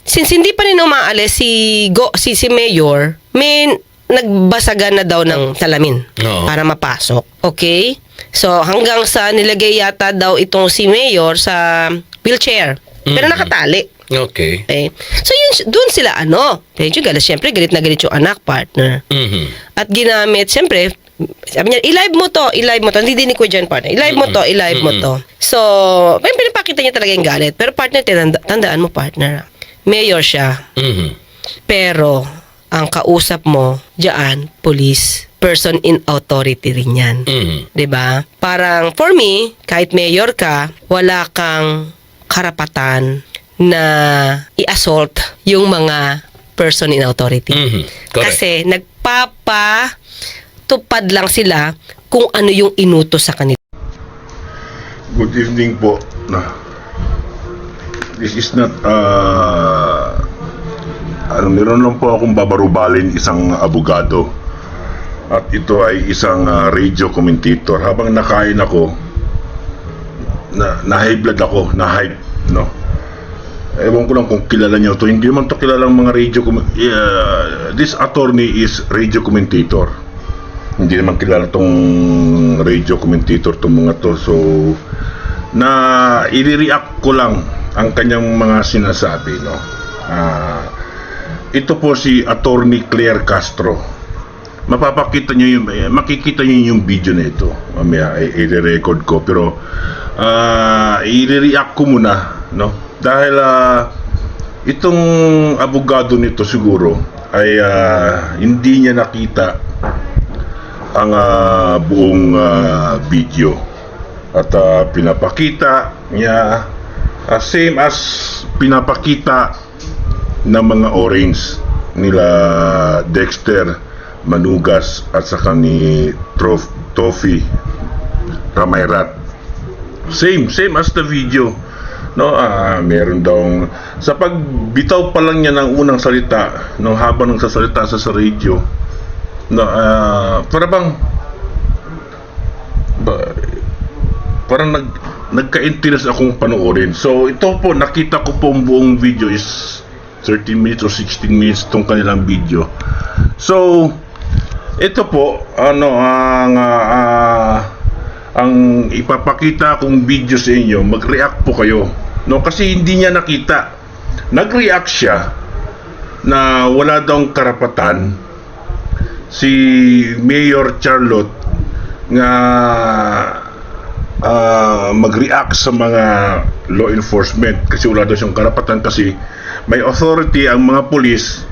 since hindi pa rin umaalis si Mayor, may nagbasagan na daw ng salamin para mapasok. Okay? So, hanggang sa nilagay yata daw itong si Mayor sa wheelchair. Pero nakatali. Okay. So, yun, doon sila medyo galit. Siyempre, galit na galit yung anak, partner. At ginamit, siyempre, sabi niya, i-live mo to. Hindi dinig ko dyan, partner. I-live mo to. So, pinapakita niya talaga yung galit. Pero partner, tandaan mo, partner. Mayor siya. Pero, ang kausap mo, diyan, police, person in authority rin yan. 'Di ba? Parang, for me, kahit mayor ka, wala kang karapatan na i-assault yung mga person in authority. Kasi nagpapatupad lang sila kung ano yung inutos sa kanila. Good evening po. This is not meron lang po akong babarubalin isang abogado. At ito ay isang radio commentator. Habang nakain ako, na-high blood ako, na-hype, no? Ewan ko lang kung kilala niyo to. Hindi man to kilalang mga radio this attorney is radio commentator. Hindi naman kilala tong radio commentator tong mga to. So, i-react ko lang ang kanyang mga sinasabi, no? Ito po si Attorney Claire Castro. Makikita niyo yung video na ito. Mamaya i-record ko, pero i-react ko muna, no? Dahil itong abogado nito siguro ay hindi niya nakita ang buong video at pinapakita niya same as pinapakita ng mga orange nila Dexter Manugas at saka ni Tofi Ramayrat. Same as the video, no? Meron daw sa pagbitaw pa lang niya ng unang salita, no, habang nagsasalita sa radio, no, parang nagka-interest akong panoorin. So ito po, nakita ko po ang buong video is 30 minutes or 16 minutes tong kanilang video. So ito po ang ipapakita kong video sa inyo. Mag-react po kayo, no? Kasi hindi niya nakita. Nag-react siya na wala daw karapatan si Mayor Charlotte nga mag-react sa mga law enforcement kasi wala daw siyang karapatan kasi may authority ang mga pulis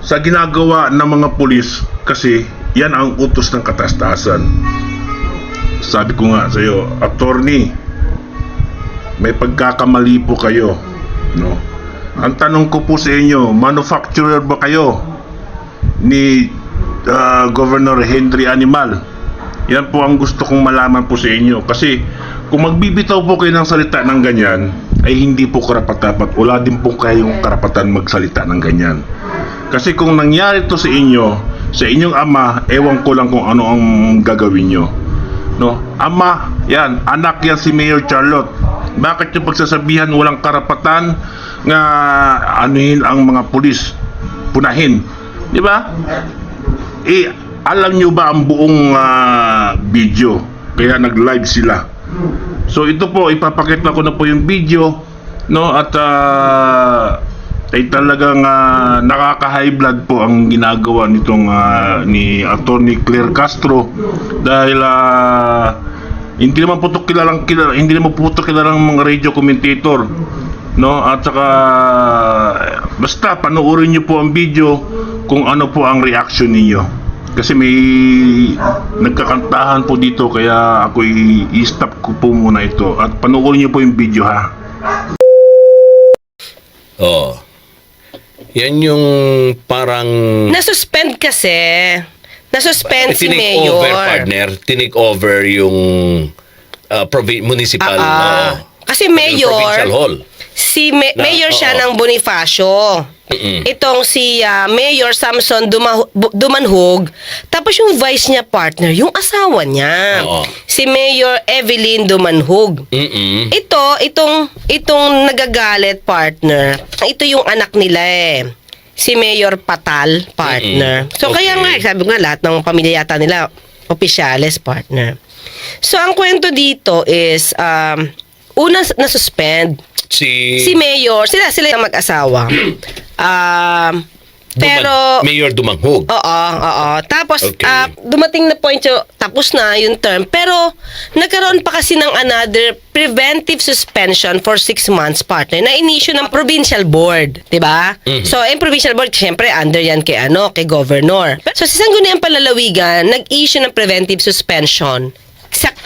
sa ginagawa ng mga pulis kasi yan ang utos ng kataas-taasan. Sabi ko nga sa iyo, attorney, may pagkakamali po kayo, no? Ang tanong ko po sa inyo, manufacturer ba kayo ni Governor Henry Animal? Yan po ang gusto kong malaman po sa inyo. Kasi kung magbibitaw po kayo ng salita ng ganyan, ay hindi po karapat-dapat. Wala din po kayong karapatan magsalita ng ganyan. Kasi kung nangyari to sa inyo, sa inyong ama, ewan ko lang kung ano ang gagawin nyo, no? Ama, yan, anak yan si Mayor Charlotte. Bakit yung pagsasabihan walang karapatan nga anuhin ang mga pulis, punahin, di ba? Alam nyo ba ang buong video? Kaya nag-live sila. So ito po, ipapakita ko na po yung video, no? At ay talagang nakaka-high blood po ang ginagawa nitong ni Attorney Claire Castro dahil hindi naman po kilalang mga radio commentator, no? At saka basta panoorin niyo po ang video kung ano po ang reaction ninyo. Kasi may nagkakantahan po dito kaya ako i-stop ko po muna ito at panoorin niyo po yung video, ha. Oh. Yan yung parang Nasuspend kasi. Nasuspend si tinik Mayor. over, partner. Tinik over yung municipal Kasi provincial Mayor, hall. Mayor siya ng Bonifacio. itong si Mayor Samson Dumanhog, tapos yung vice niya partner, yung asawa niya. Oo. Si Mayor Evelyn Dumanhog. Itong nagagalit partner, ito yung anak nila si Mayor Patal partner. So Okay. kaya nga, sabi ko nga, lahat ng pamilya yata nila, opisyales partner. So ang kwento dito is, una na-suspend si Mayor, sila yung mag-asawa. Pero Mayor Dumanghog. Oo. Tapos, Okay. dumating na point yung tapos na yung term. Pero, nagkaroon pa kasi ng another preventive suspension for 6 months partner na in-issue ng provincial board. Diba? So, yung provincial board, syempre, under yan kay governor. So, si Sangguniang Panlalawigan, nag-issue ng preventive suspension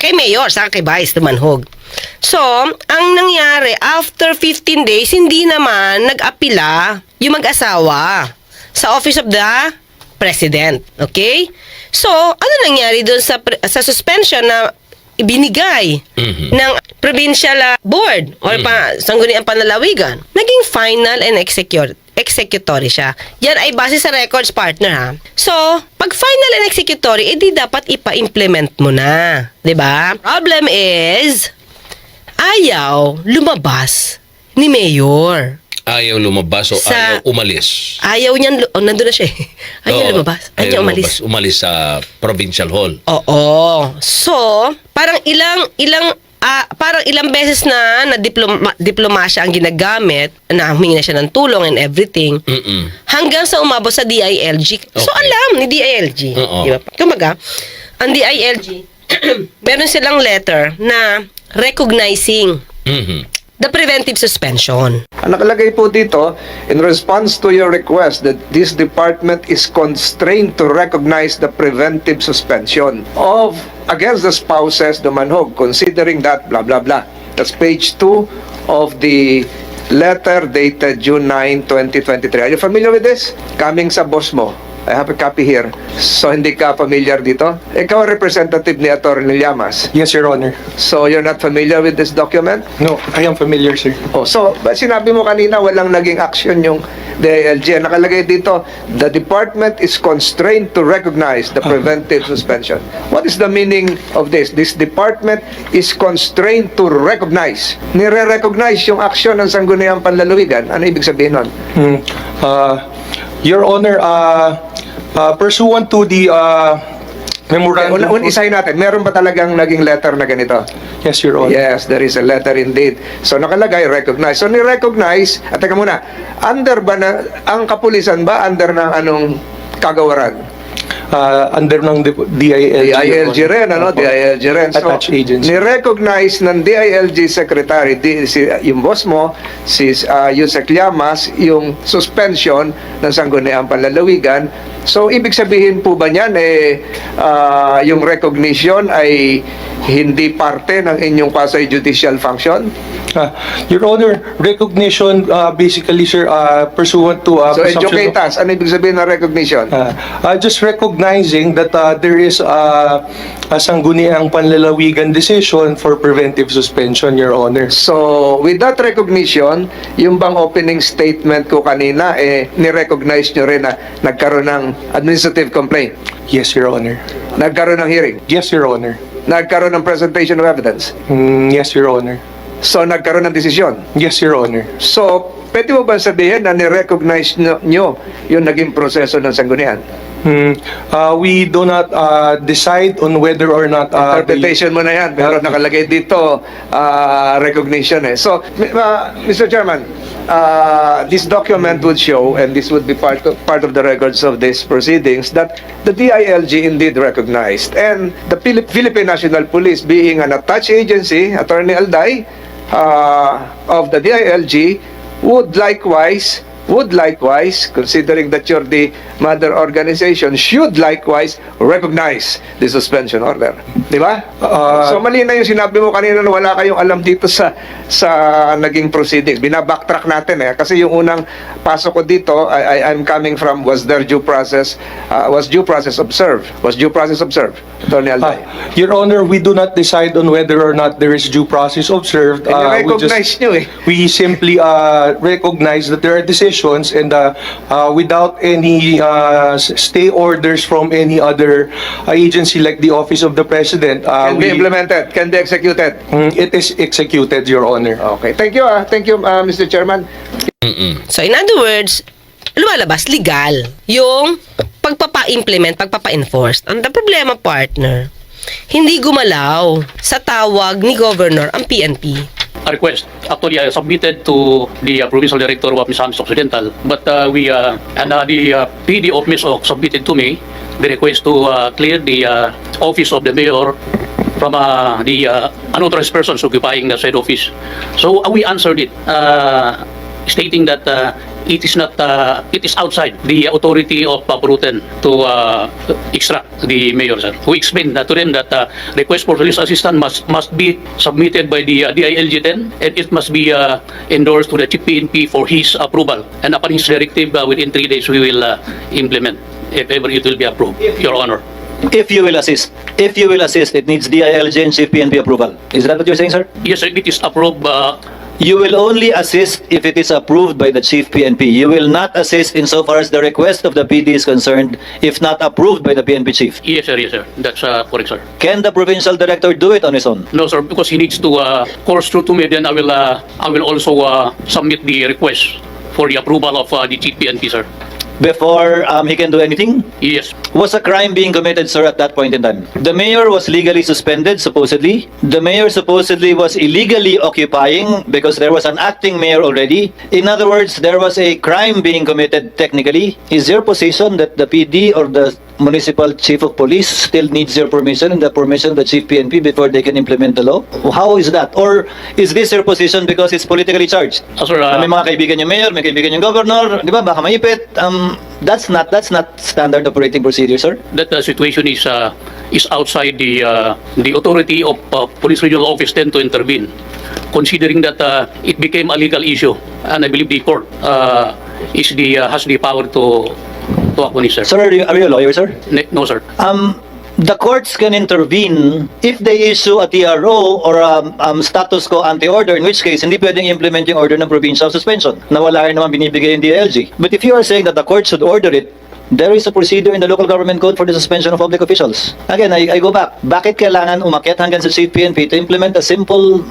kay Mayor, sa kay Vice Dumanhog. So, ang nangyari, after 15 days, hindi naman nag-apila yung mag-asawa sa Office of the President. Okay? So, ano nangyari doon sa suspension na ibinigay ng provincial board or Sangguniang Panlalawigan? Naging final and executory siya. Yan ay base sa records partner ha. So, pag final and executory, edi dapat ipa-implement mo na. 'Di ba? Problem is, ayaw lumabas ni Mayor. Ayaw lumabas o Sa- ayaw umalis. Ayaw niyan, nandun na siya eh. Ayaw Oo, lumabas. Ayaw umalis. Umalis sa provincial hall. Oo. So, parang ilang beses na diplomasya ang ginagamit, na humingi na siya ng tulong and everything, hanggang sa umabot sa DILG. So, Okay. alam ni DILG. Oo. Diba? Kumbaga, ang DILG, meron silang letter na recognizing the preventive suspension. Ang nakalagay po dito, in response to your request that this department is constrained to recognize the preventive suspension of against the spouses Dumanhog, considering that blah blah blah. That's page 2 of the letter dated June 9, 2023. Are you familiar with this? Coming sa boss mo. I have a copy here. So, hindi ka familiar dito? Ikaw ang representative ni Atty. Llamas. Yes, Your Honor. So, you're not familiar with this document? No, I am familiar, sir. Oh, so, sinabi mo kanina walang naging action yung DILG. Nakalagay dito, the department is constrained to recognize the preventive suspension. What is the meaning of this? This department is constrained to recognize. Nire-recognize yung action ng Sangguniang Panlalawigan. Ano ibig sabihin nun? Your Honor, pursuant to the memorandum... Isahin natin, meron ba talagang naging letter na ganito? Yes, Your Honor. Yes, there is a letter indeed. So nakalagay, recognize. So ni-recognize, at teka muna, under ba na, ang kapulisan ba under ng anong kagawaran? Under ng DILG. DILG rin, ano? Opo. DILG rin. So, Attached agency. ni-recognize ng DILG Secretary, yung boss mo, si Yusek Llamas, yung suspension ng Sangguniang Panlalawigan. So, ibig sabihin po ba niyan, yung recognition ay hindi parte ng inyong quasi-judicial function? Your Honor, recognition, basically, sir, pursuant to... So, presumption educate of- us. Ano ibig sabihin ng recognition? Just recognizing that there is a Sangguniang Panlalawigan decision for preventive suspension, Your Honor. So, with that recognition, yung bang opening statement ko kanina, ni-recognize nyo rin na nagkaroon ng administrative complaint, Yes, Your Honor. nagkaroon ng hearing, Yes, Your Honor. nagkaroon ng presentation of evidence, Yes, Your Honor. so nagkaroon ng desisyon. Yes, Your Honor. So, pwede mo ba sabihin na ni-recognize nyo yung naging proseso ng sanggunian? We do not decide on whether or not Interpretation mo na yan, pero nakalagay dito recognition eh. So, Mr. Chairman, this document would show, and this would be part of the records of these proceedings, that the DILG indeed recognized. And the Philippine National Police, being an attached agency, Attorney Alday, of the DILG, would likewise, considering that you're the mother organization, should likewise recognize the suspension order. Di ba? So mali na yung sinabi mo kanina na wala kayong alam dito sa naging proceedings. Binabacktrack natin kasi yung unang pasok ko dito, I'm coming from, was due process observed? Was due process observed? Attorney Alday. Your Honor, we do not decide on whether or not there is due process observed. And you recognize nyo eh. We simply recognize that there are decisions decisions and without any stay orders from any other agency like the Office of the President, Can be implemented, can be executed. it is executed, Your Honor. Okay. Thank you, Mr. Chairman. So in other words, lumalabas legal yung pagpapa-implement, pagpapa-enforce. Ang problema, partner, hindi gumalaw sa tawag ni Governor ang PNP. A request. Actually, I submitted to the provincial director of Misamis Occidental, but the PD of MISOC submitted to me the request to clear the office of the mayor from the unauthorized persons occupying the said office. So we answered it, stating that it is not, it is outside the authority of Bruten to extract the mayor, sir. We explained to them that request for police assistance must be submitted by the DILG-10 and it must be endorsed to the Chief PNP for his approval. And upon his directive, within 3 days, we will implement if ever it will be approved, Your Honor. If you will assist, it needs DILG and Chief PNP approval. Is that what you're saying, sir? Yes, sir, it is approved. You will only assist if it is approved by the Chief PNP. You will not assist insofar as the request of the PD is concerned if not approved by the PNP Chief. Yes, sir, yes, sir. That's correct, sir. Can the provincial director do it on his own? No, sir, because he needs to course through to me. Then I will also submit the request for the approval of the Chief PNP, sir. Before he can do anything? Yes. Was a crime being committed, sir, at that point in time? The mayor was legally suspended, supposedly. The mayor supposedly was illegally occupying because there was an acting mayor already. In other words, there was a crime being committed technically. Is your position that the PD or the municipal chief of police still needs your permission and the permission of the Chief PNP before they can implement the law? How is that? Or is this your position because it's politically charged? Sir, May mga kaibigan yung mayor, may kaibigan yung governor, di ba? Baka maipit. That's not standard operating procedure, sir. that situation is outside the authority of Police Regional Office 10 to intervene, considering that it became a legal issue, and I believe the court has the power to act on it, sir. Sir, are you a lawyer, sir? No, sir. The courts can intervene if they issue a TRO or status quo ante-order, in which case, hindi pwedeng implement yung order ng provincial suspension na wala rin naman binibigay yung DILG. But if you are saying that the court should order it, there is a procedure in the local government code for the suspension of public officials. Again, I go back. Bakit kailangan umakyat hanggang sa Chief PNP to implement a simple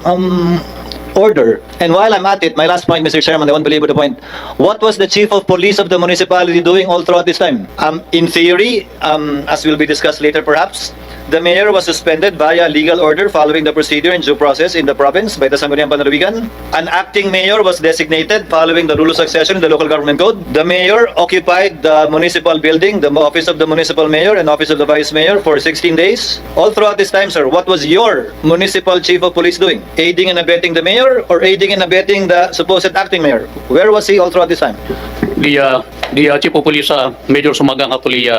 order? And while I'm at it, my last point, Mr. Chairman, I won't belabor the point. What was the chief of police of the municipality doing all throughout this time? In theory, as will be discussed later perhaps, the mayor was suspended via legal order following the procedure and due process in the province by the Sangguniang Panlalawigan. An acting mayor was designated following the rule of succession in the local government code. The mayor occupied the municipal building, the office of the municipal mayor and office of the vice mayor for 16 days. All throughout this time, sir, what was your municipal chief of police doing? Aiding and abetting the mayor or aiding and abetting the supposed acting mayor? Where was he all throughout this time? The chief of police, Major Sumagang, actually,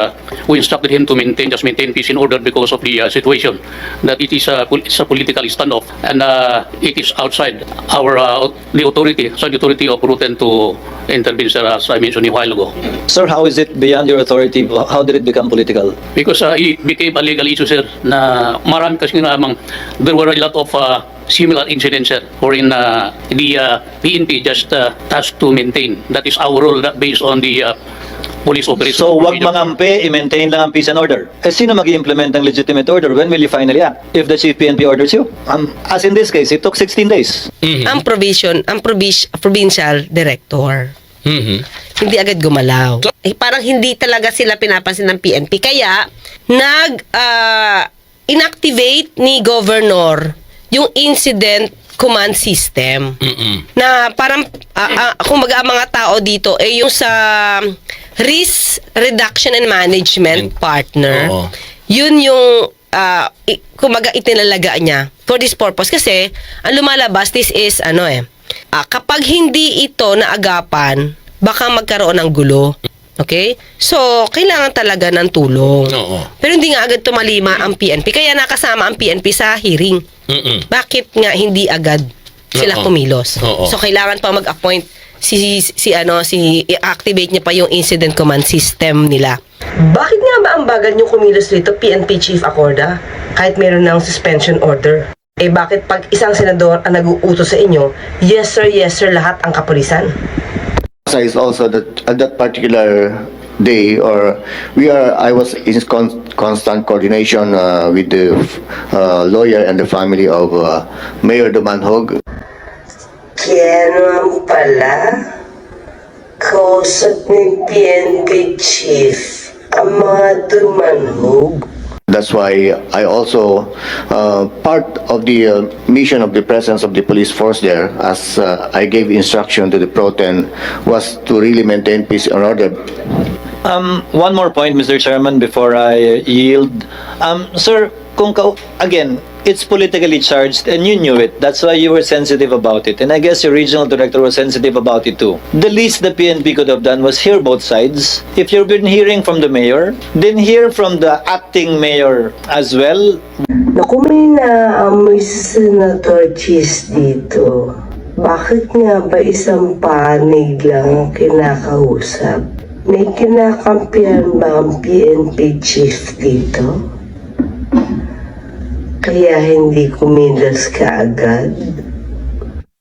we instructed him to maintain peace in order because of the situation that it's a political standoff, and it is outside the authority of Bruten to intervene, sir, as I mentioned a while ago. Sir, how is it beyond your authority? How did it become political? Because it became a legal issue, sir, na marami kasi namang there were a lot of similar incidents, sir, wherein the PNP just tasked to maintain. That is our role based on the police operation. So, wag mangampi, i-maintain lang ang peace and order. Eh, sino mag-implement ng legitimate order? When will you finally act? If the Chief PNP orders you? As in this case, it took 16 days. Ang provincial director. Hindi agad gumalaw. Parang hindi talaga sila pinapansin ng PNP. Kaya, inactivate ni Governor yung incident command system. Na parang, kung ang mga tao dito, yung sa risk reduction and management partner, yun yung, kumaga itinalaga niya for this purpose. Kasi, ang lumalabas, this is, kapag hindi ito naagapan, baka magkaroon ng gulo. Okay? So, kailangan talaga ng tulong. Pero hindi nga agad tumalima ang PNP. Kaya nakasama ang PNP sa hearing. Bakit nga hindi agad sila kumilos? So, kailangan pa mag-appoint i-activate niya pa yung incident command system nila. Bakit nga ba ang bagal niyo kumilos dito, PNP Chief Acorda? Kahit meron ng suspension order. Bakit pag isang senador ang nag-uutos sa inyo, yes sir, lahat ang kapulisan? Is also that at that particular day, I was in constant coordination with the lawyer and the family of Mayor Dumanhog. Kaya naman pala, kausap ni PNP Chief ang mga dumanhog. That's why I also, part of the mission of the presence of the police force there, as I gave instruction to the Pro-Ten, was to really maintain peace and order. One more point, Mr. Chairman, before I yield. Sir, again, it's politically charged and you knew it. That's why you were sensitive about it. And I guess your regional director was sensitive about it too. The least the PNP could have done was hear both sides. If you've been hearing from the mayor, then hear from the acting mayor as well. Naku, may naamoy si Senator Cheese dito. Bakit nga ba isang panig lang ang kinakausap? May kinakampihan ba ang PNP Chief dito? Kaya hindi kumilos kaagad.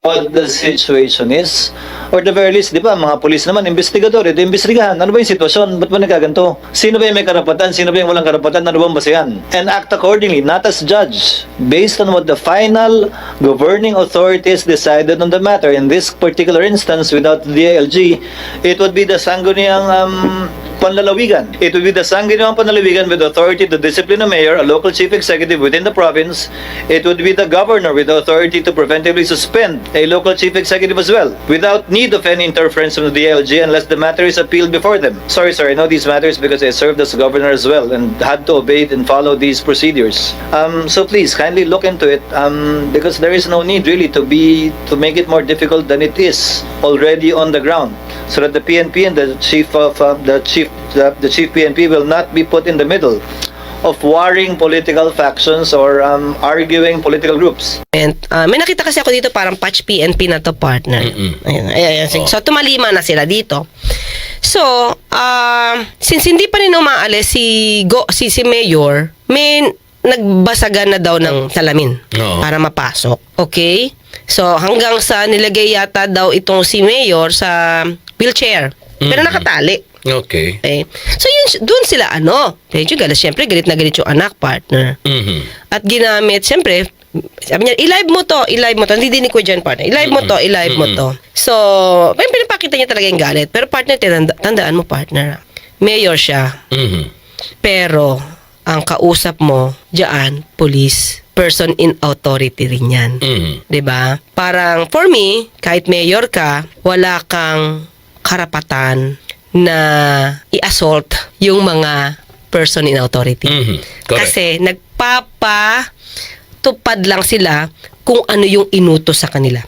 What the situation is, or the very least, di ba, mga polis naman, investigador, imbestigahan. Ano ba yung sitwasyon? Ba't ba nagkaganto? Sino ba yung may karapatan? Sino ba yung walang karapatan? Ano bang basehan? And act accordingly, not as judge, based on what the final governing authorities decided on the matter. In this particular instance, without the DILG, it would be the sangguniang panlalawigan. It would be the sangguniang panlalawigan with authority to discipline a mayor, a local chief executive within the province. It would be the governor with the authority to preventively suspend a local chief executive as well, without need of any interference from the DILG unless the matter is appealed before them. Sorry, sir, I know these matters because I served as governor as well and had to obey and follow these procedures. So please, kindly look into it because there is no need really to make it more difficult than it is already on the ground, so that the PNP and the chief PNP will not be put in the middle of warring political factions or arguing political groups. And may nakita kasi ako dito parang patch PNP na to, partner. Ayun. So tumalima na sila dito. So, since hindi pa rin umaalis si Mayor, may nagbasagan na daw ng salamin para mapasok. Okay? So, hanggang sa nilagay yata daw itong si Mayor sa wheelchair. Pero nakatali. Okay. So yun, doon sila medyo syempre galit na galit yung anak, partner. At ginamit, syempre, sabi niya, i-live mo to, hindi dinig ko dyan, partner, i-live mo to. So, pinapakita niya talaga yung galit. Pero partner, tandaan mo, partner, mayor siya. Pero, ang kausap mo, dyan, police, person in authority rin yan. 'Di ba? Parang, for me, kahit mayor ka, wala kang karapatan na i-assault yung mga person in authority. Kasi nagpapatupad lang sila kung ano yung inutos sa kanila.